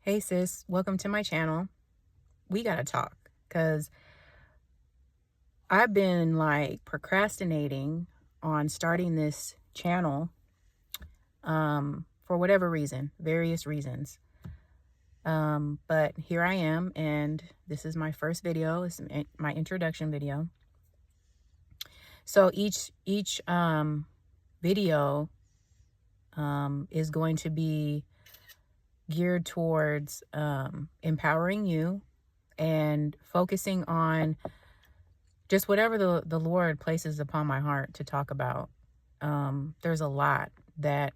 Hey sis, welcome to my channel. We gotta talk because I've been like procrastinating on starting this channel for whatever reason, various reasons. But here I am, and this is my first video. It's my introduction video. So each video is going to be geared towards empowering you and focusing on just whatever the Lord places upon my heart to talk about. There's a lot that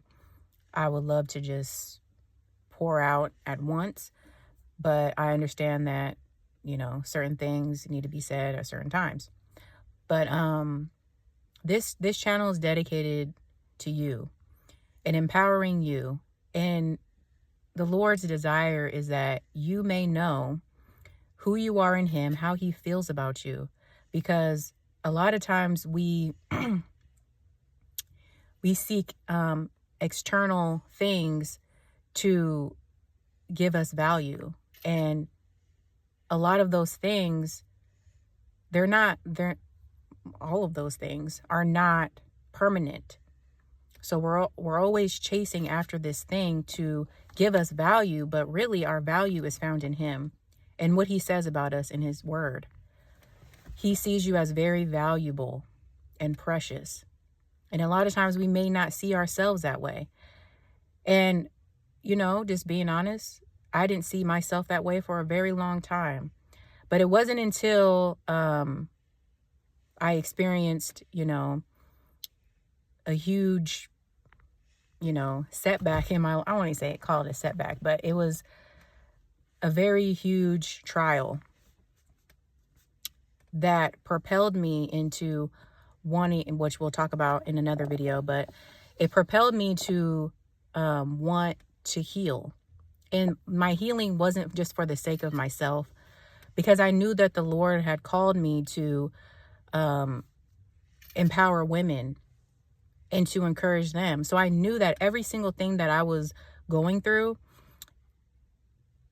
I would love to just pour out at once, but I understand that, certain things need to be said at certain times. But this channel is dedicated to you and empowering you. And the Lord's desire is that you may know who you are in Him, how He feels about you. Because a lot of times we seek external things to give us value. And a lot of those things, all of those things are not permanent. So we're always chasing after this thing to give us value, but really our value is found in Him and what He says about us in His Word. He sees you as very valuable and precious. And a lot of times we may not see ourselves that way. And, just being honest, I didn't see myself that way for a very long time. But it wasn't until I experienced, a huge, setback in my, I won't even call it a setback, but it was a very huge trial that propelled me into wanting, which we'll talk about in another video, but it propelled me to want to heal. And my healing wasn't just for the sake of myself, because I knew that the Lord had called me to empower women and to encourage them. So I knew that every single thing that I was going through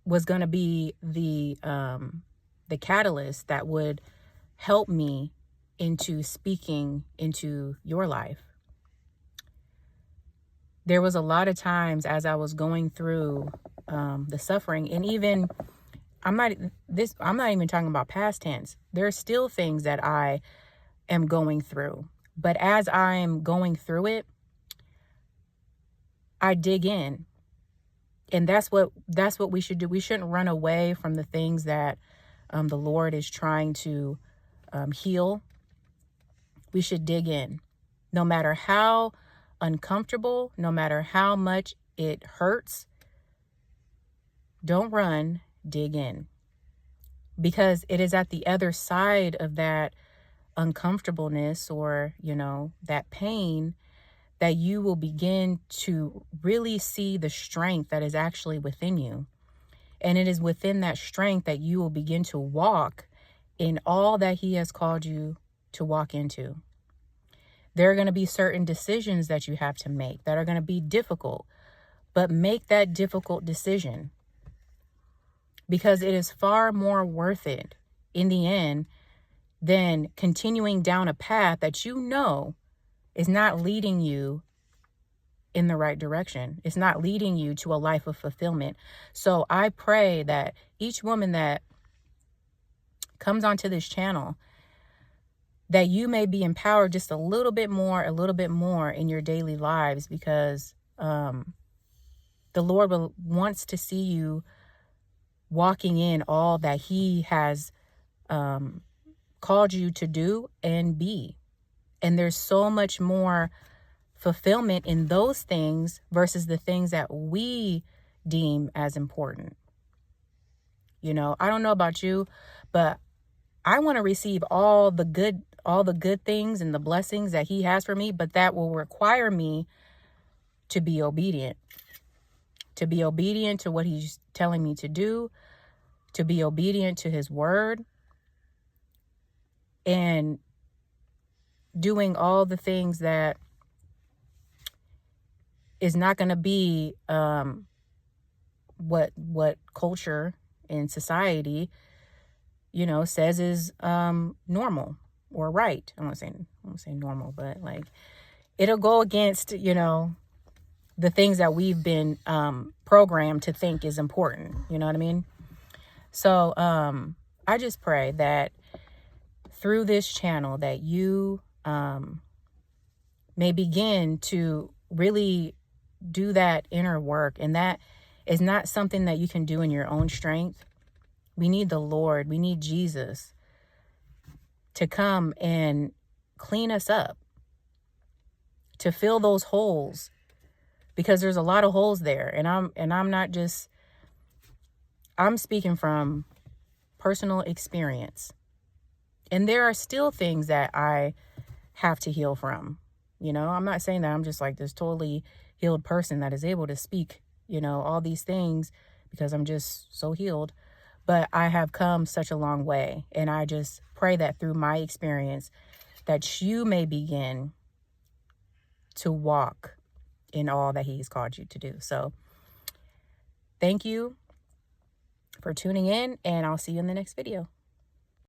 was going to be the catalyst that would help me into speaking into your life. There was a lot of times as I was going through the suffering, and even I'm not even talking about past tense. There are still things that I am going through. But as I'm going through it, I dig in. And that's what we should do. We shouldn't run away from the things that the Lord is trying to heal. We should dig in. No matter how uncomfortable, no matter how much it hurts, don't run, dig in. Because it is at the other side of that uncomfortableness or, that pain that you will begin to really see the strength that is actually within you. And it is within that strength that you will begin to walk in all that He has called you to walk into. There are going to be certain decisions that you have to make that are going to be difficult, but make that difficult decision, because it is far more worth it in the end than continuing down a path that is not leading you in the right direction. It's not leading you to a life of fulfillment. So I pray that each woman that comes onto this channel, that you may be empowered just a little bit more in your daily lives, because the Lord wants to see you walking in all that He has called you to do and be. And there's so much more fulfillment in those things versus the things that we deem as important. I don't know about you, but I want to receive all the good things and the blessings that He has for me, but that will require me to be obedient to what He's telling me to do, to be obedient to His word, and doing all the things that is not going to be what culture and society, you know, says is normal or right. I won't say normal, but like it'll go against, you know, the things that we've been programmed to think is important. You know what I mean? So I just pray that through this channel that you may begin to really do that inner work. And that is not something that you can do in your own strength. We need the Lord. We need Jesus to come and clean us up, to fill those holes, because there's a lot of holes there. And I'm speaking from personal experience. And there are still things that I have to heal from. You know, I'm not saying that I'm just like this totally healed person that is able to speak, you know, all these things because I'm just so healed. But I have come such a long way. And I just pray that through my experience that you may begin to walk in all that he's called you to do. So thank you for tuning in, and I'll see you in the next video.